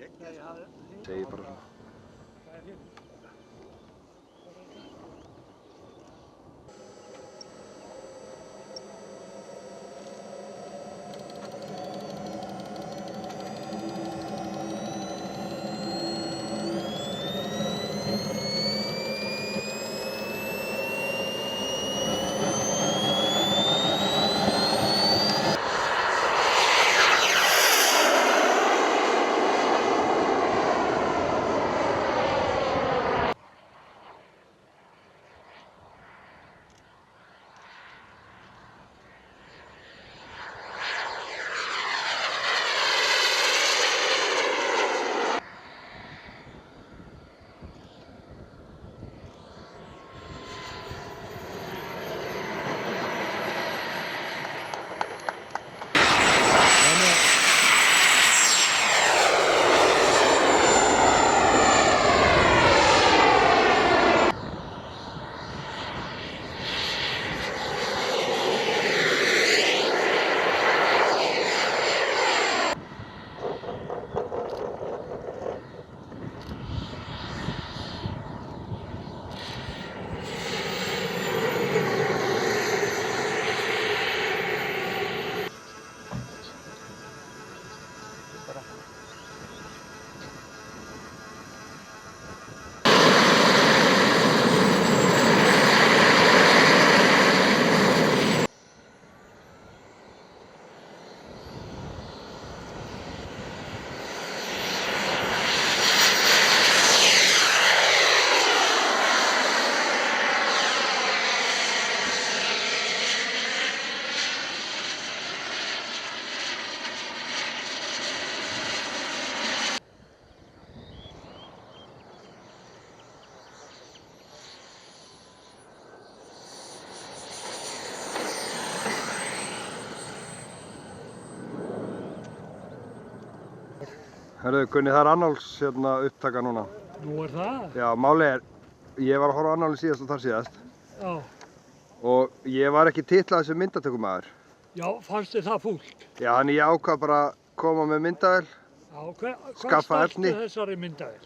Segir bara svona. Herðu, Gunni, það Arnalds upptaka núna. Nú það? Já, málið ég var að horfa á Arnalds síðast og þar síðast. Já. Og ég var ekki titlað sem myndatökumaður. Já, fannst þið það fúlt? Já, þannig ég ákvað bara að koma með myndavél. Já, hvað skaffa efni. starfstu þessari myndavél?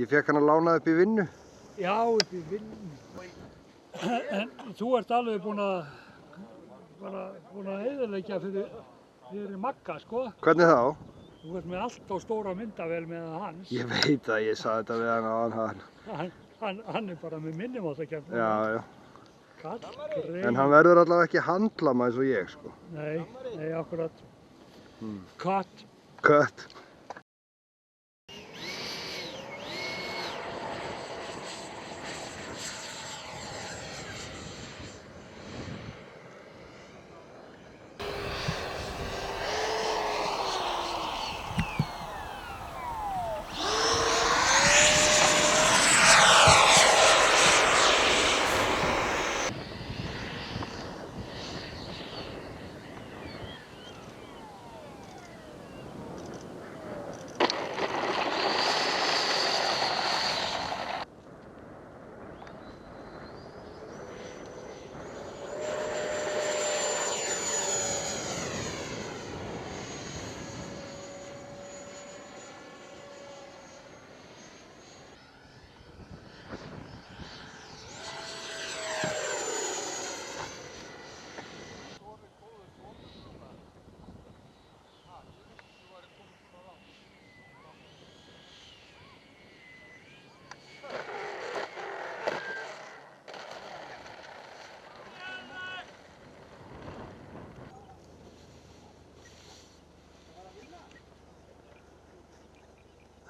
Ég fekk hann að lána upp í vinnu. Já, upp í vinnu. En þú ert alveg búinn að eyðileggja fyrir Magga, sko. Hvernig þá? Þú ert með allt á stóra myndavél með hans. Ég veit að ég sagði þetta við hann á Hann er bara með minnumáttakefni. Já, já. Kallgreið. En hann verður allavega ekki handlama eins og ég, sko. Nei, akkurat. Cut. Cut.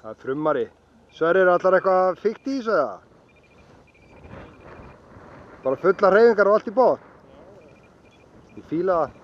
Það er frummari. Sverrir, allar eitthvað fíkt í þessu eða? Bara fulla hreyfingar og allt í botn? Ég fíla það.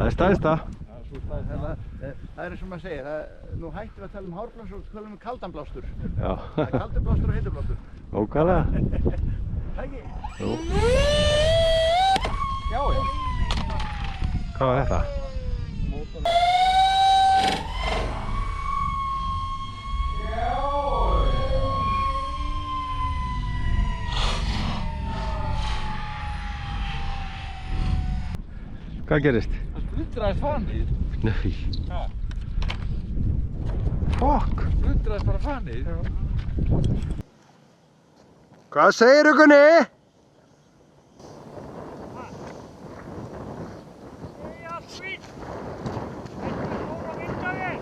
Það er stærsta. Það er eins og maður segir, nú hættum við að tala um hárblástur og tala um kaldanblástur. Já. Það er kaldanblástur og heitublástur. Ókvæðlega. Ekki? Jú. Já. Hvað var þetta? Hvað gerist? Það splundraðist fanið. Nei. Ha. Fokk. Splundraðist bara fanið. Hvað segir Gunni? Já, svín! Þetta er stóra myndaði!